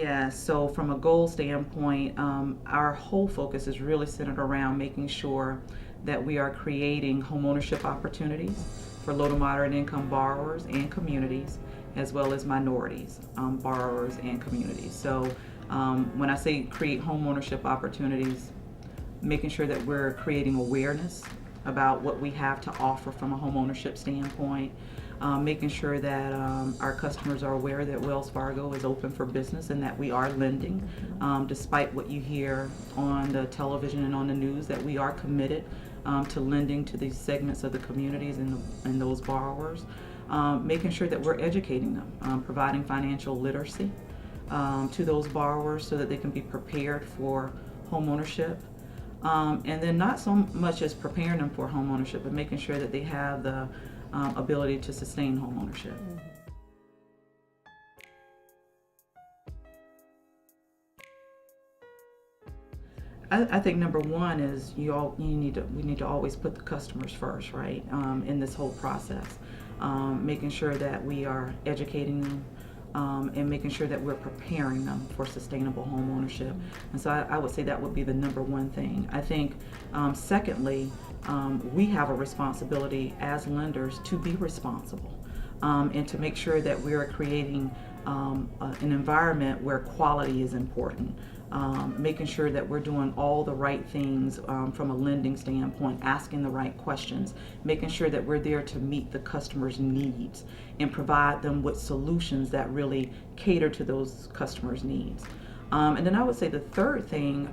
Yeah, so from a goal standpoint, our whole focus is really centered around making sure that we are creating homeownership opportunities for low to moderate income borrowers and communities, as well as minorities, borrowers and communities. So when I say create homeownership opportunities, making sure that we're creating awareness about what we have to offer from a homeownership standpoint, making sure that our customers are aware that Wells Fargo is open for business and that we are lending, despite what you hear on the television and on the news, that we are committed to lending to these segments of the communities and those borrowers, making sure that we're educating them, providing financial literacy to those borrowers so that they can be prepared for homeownership. And then not so much as preparing them for homeownership, but making sure that they have the ability to sustain homeownership. I think number one is we need to always put the customers first, right? In this whole process, making sure that we are educating them. And making sure that we're preparing them for sustainable home ownership. And so I would say that would be the number one thing. I think secondly, we have a responsibility as lenders to be responsible and to make sure that we are creating an environment where quality is important. Making sure that we're doing all the right things from a lending standpoint, asking the right questions, making sure that we're there to meet the customer's needs and provide them with solutions that really cater to those customers' needs. And then I would say the third thing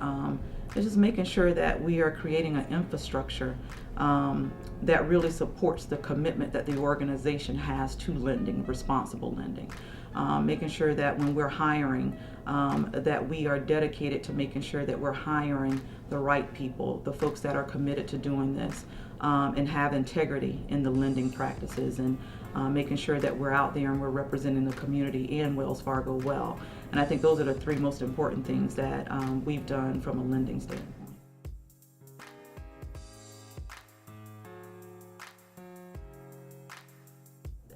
is just making sure that we are creating an infrastructure that really supports the commitment that the organization has to lending, responsible lending. Making sure that when we're hiring, that we are dedicated to making sure that we're hiring the right people, the folks that are committed to doing this, and have integrity in the lending practices, and making sure that we're out there and we're representing the community and Wells Fargo well. And I think those are the three most important things that we've done from a lending standpoint.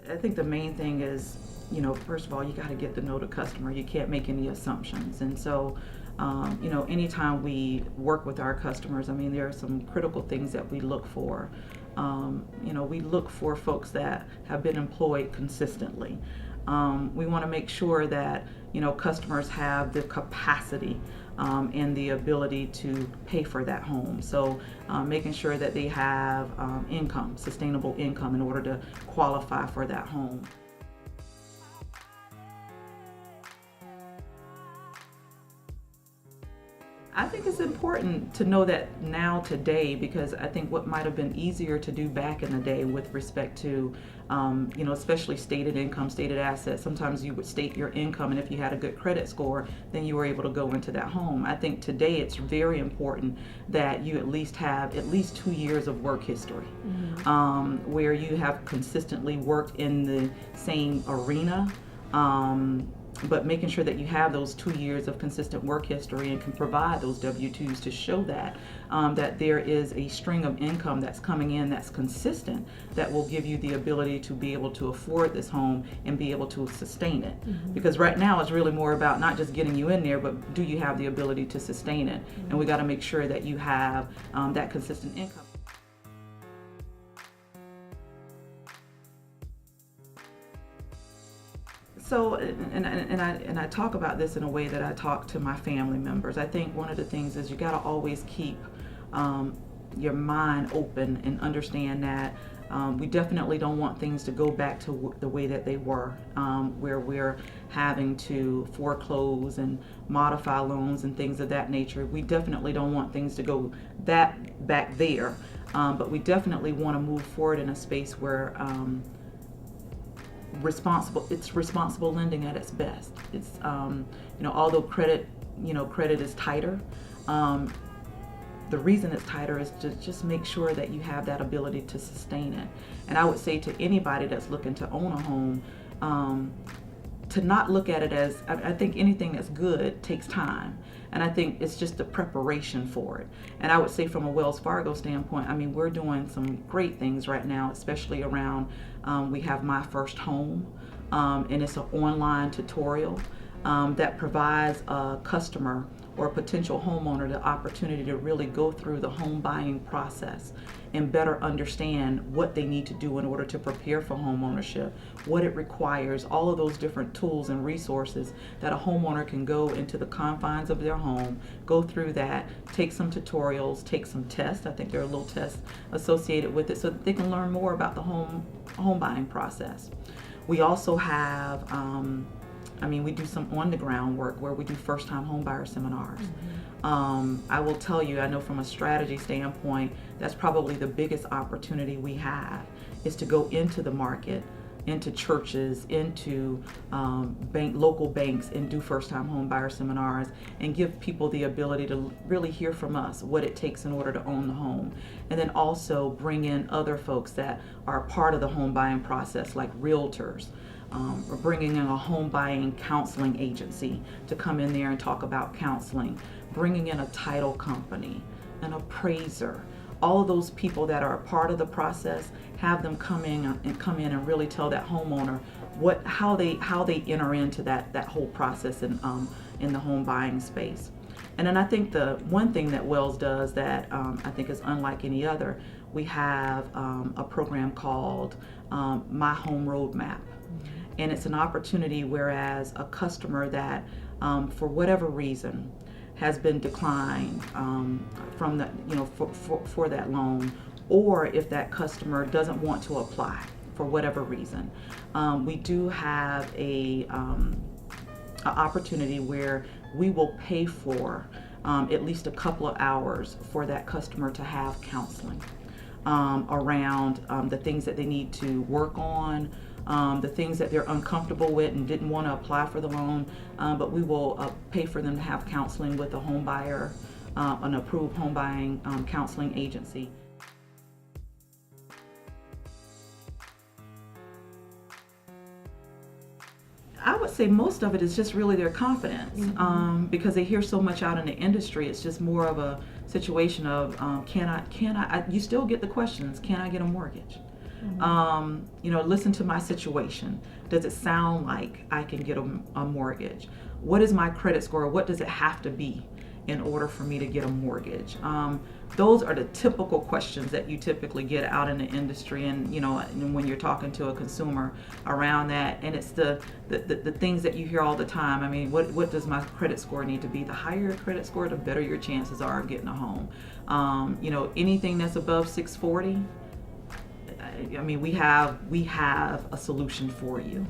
I think the main thing is, first of all, you got to get to know the customer. You can't make any assumptions. And so, anytime we work with our customers, there are some critical things that we look for. We look for folks that have been employed consistently. We want to make sure that, customers have the capacity and the ability to pay for that home. So making sure that they have income, sustainable income, in order to qualify for that home. I think it's important to know that now today, because I think what might have been easier to do back in the day with respect to, especially stated income, stated assets, sometimes you would state your income, and if you had a good credit score, then you were able to go into that home. I think today it's very important that you at least have at least 2 years of work history, where you have consistently worked in the same arena. But making sure that you have those 2 years of consistent work history and can provide those W-2s to show that that there is a string of income that's coming in that's consistent, that will give you the ability to be able to afford this home and be able to sustain it. Because right now it's really more about not just getting you in there, but do you have the ability to sustain it? And we got to make sure that you have that consistent income. So, and I talk about this in a way that I talk to my family members. I think one of the things is you got to always keep your mind open and understand that we definitely don't want things to go back to the way that they were, where we're having to foreclose and modify loans and things of that nature. We definitely don't want things to go that back there, but we definitely want to move forward in a space where it's responsible lending at its best. It's although credit is tighter, the reason it's tighter is to just make sure that you have that ability to sustain it. And I would say to anybody that's looking to own a home, to not look at it as, I think anything that's good takes time. And I think it's just the preparation for it. And I would say from a Wells Fargo standpoint, we're doing some great things right now, especially around, we have My First Home, and it's an online tutorial that provides a customer or a potential homeowner the opportunity to really go through the home buying process and better understand what they need to do in order to prepare for home ownership, what it requires, all of those different tools and resources that a homeowner can go into the confines of their home, go through that, take some tutorials, take some tests. I think there are little tests associated with it so that they can learn more about the home buying process. We also have we do some on the ground work where we do first time home buyer seminars. I will tell you, I know from a strategy standpoint, that's probably the biggest opportunity we have is to go into the market, into churches, into local banks and do first time home buyer seminars and give people the ability to really hear from us what it takes in order to own the home. And then also bring in other folks that are part of the home buying process like realtors. We're bringing in a home buying counseling agency to come in there and talk about counseling, bringing in a title company, an appraiser, all of those people that are a part of the process, have them come in and really tell that homeowner how they enter into that whole process in the home buying space. And then I think the one thing that Wells does that I think is unlike any other, we have a program called My Home Roadmap. And it's an opportunity whereas a customer that for whatever reason has been declined from the for that loan, or if that customer doesn't want to apply for whatever reason, we do have a opportunity where we will pay for at least a couple of hours for that customer to have counseling around the things that they need to work on, the things that they're uncomfortable with and didn't want to apply for the loan, but we will pay for them to have counseling with a home buyer, an approved home buying counseling agency. I would say most of it is just really their confidence, because they hear so much out in the industry. It's just more of a situation of can I you still get the questions, can I get a mortgage? Listen to my situation. Does it sound like I can get a mortgage? What is my credit score? What does it have to be in order for me to get a mortgage? Those are the typical questions that you typically get out in the industry, and when you're talking to a consumer around that. And it's the things that you hear all the time. I mean, what does my credit score need to be? The higher your credit score, the better your chances are of getting a home. Anything that's above 640, I mean, we have a solution for you.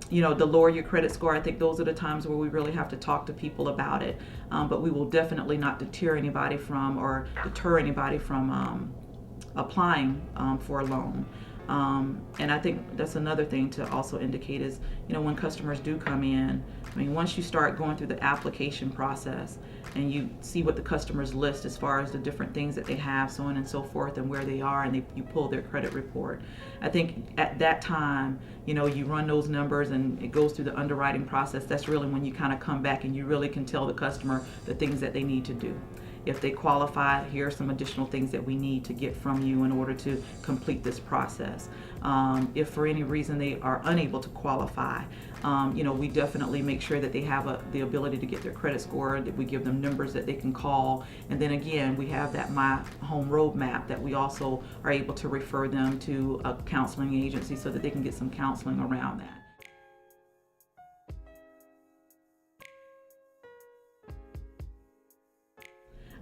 The lower your credit score, I think those are the times where we really have to talk to people about it. But we will definitely not deter anybody from applying for a loan. And I think that's another thing to also indicate is, when customers do come in, I mean, once you start going through the application process and you see what the customers list as far as the different things that they have, so on and so forth, and where they are, and you pull their credit report. I think at that time, you run those numbers and it goes through the underwriting process. That's really when you kind of come back and you really can tell the customer the things that they need to do. If they qualify, here are some additional things that we need to get from you in order to complete this process. If for any reason they are unable to qualify, we definitely make sure that they have the ability to get their credit score, that we give them numbers that they can call. And then again, we have that My Home Roadmap that we also are able to refer them to a counseling agency so that they can get some counseling around that.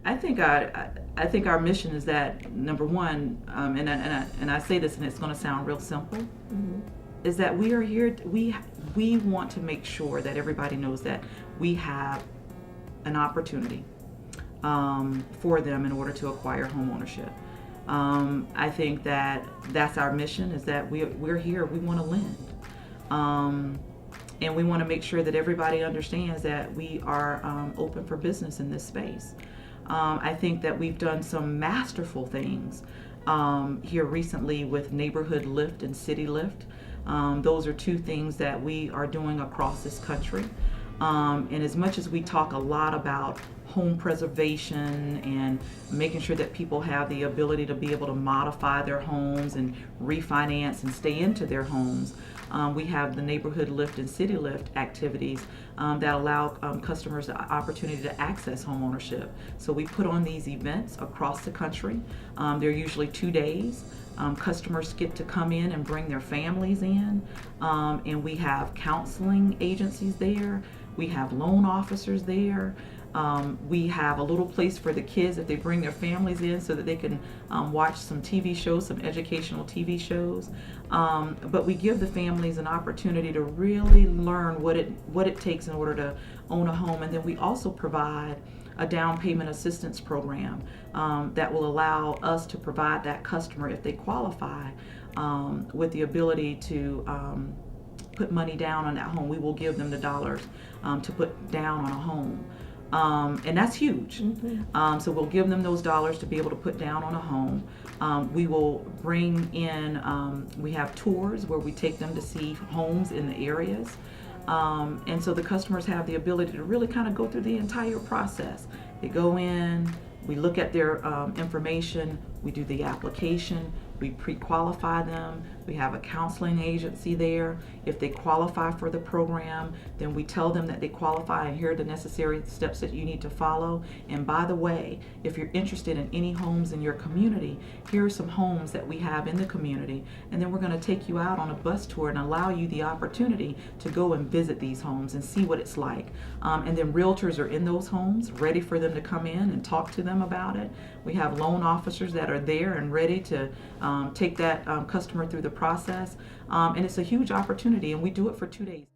I think our mission is that, number one, and I say this and it's going to sound real simple, is that we are here. We want to make sure that everybody knows that we have an opportunity for them in order to acquire home ownership. I think that that's our mission, is that we're here. We want to lend. And we want to make sure that everybody understands that we are open for business in this space. I think that we've done some masterful things here recently with Neighborhood Lift and City Lift. Those are two things that we are doing across this country. And as much as we talk a lot about home preservation and making sure that people have the ability to be able to modify their homes and refinance and stay into their homes, we have the neighborhood lift and city lift activities that allow customers the opportunity to access homeownership. So we put on these events across the country. They're usually 2 days. Customers get to come in and bring their families in, and we have counseling agencies there. We have loan officers there. We have a little place for the kids if they bring their families in so that they can watch some TV shows, some educational TV shows. But we give the families an opportunity to really learn what it takes in order to own a home. And then we also provide a down payment assistance program that will allow us to provide that customer, if they qualify, with the ability to put money down on that home. We will give them the dollars to put down on a home. And that's huge. Mm-hmm. So we'll give them those dollars to be able to put down on a home. We will bring in, we have tours where we take them to see homes in the areas. And so the customers have the ability to really kind of go through the entire process. They go in, we look at their information, we do the application, we pre-qualify them, we have a counseling agency there. If they qualify for the program, then we tell them that they qualify and here are the necessary steps that you need to follow. And by the way, if you're interested in any homes in your community, here are some homes that we have in the community, and then we're going to take you out on a bus tour and allow you the opportunity to go and visit these homes and see what it's like. And then realtors are in those homes ready for them to come in and talk to them about it. We have loan officers that are there and ready to take that customer through the process. And it's a huge opportunity, and we do it for 2 days.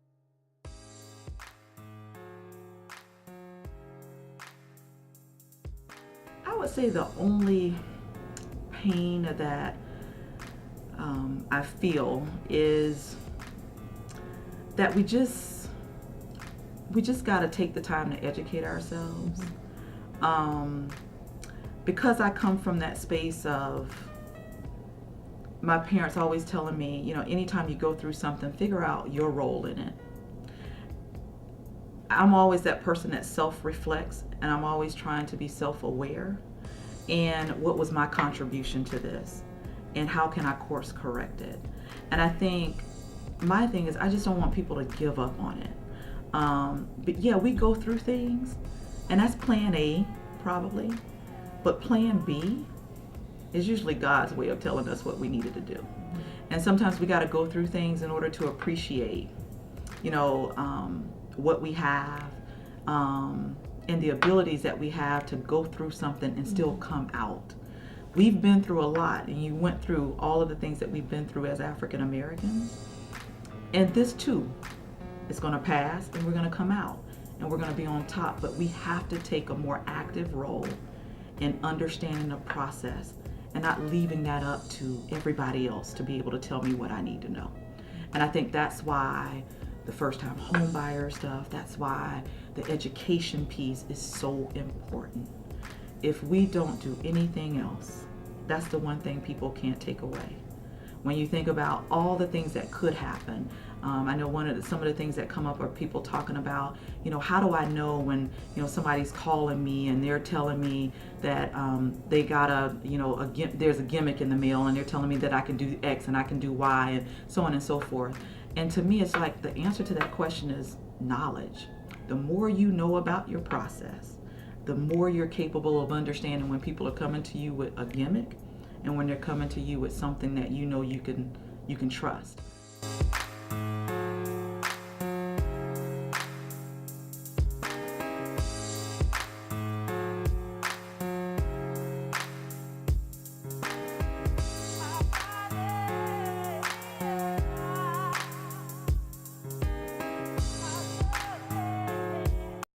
I would say the only pain that I feel is that we just got to take the time to educate ourselves. Because I come from that space of my parents always telling me, you know, anytime you go through something, figure out your role in it. I'm always that person that self-reflects, and I'm always trying to be self-aware. And what was my contribution to this? And how can I course correct it? And I think my thing is I just don't want people to give up on it. But yeah, we go through things, and that's plan A, probably. But plan B is usually God's way of telling us what we needed to do. And sometimes we got to go through things in order to appreciate, you know, what we have, and the abilities that we have to go through something and still come out. We've been through a lot, and you went through all of the things that we've been through as African Americans. And this too is going to pass, and we're going to come out, and we're going to be on top. But we have to take a more active role in understanding the process and not leaving that up to everybody else to be able to tell me what I need to know. And I think that's why the first-time home buyer stuff, that's why the education piece is so important. If we don't do anything else, that's the one thing people can't take away. When you think about all the things that could happen, I know some of the things that come up are people talking about, you know, how do I know when, you know, somebody's calling me and they're telling me that they got there's a gimmick in the mail, and they're telling me that I can do X and I can do Y and so on and so forth. And to me, it's like the answer to that question is knowledge. The more you know about your process, the more you're capable of understanding when people are coming to you with a gimmick and when they're coming to you with something that you know you can trust.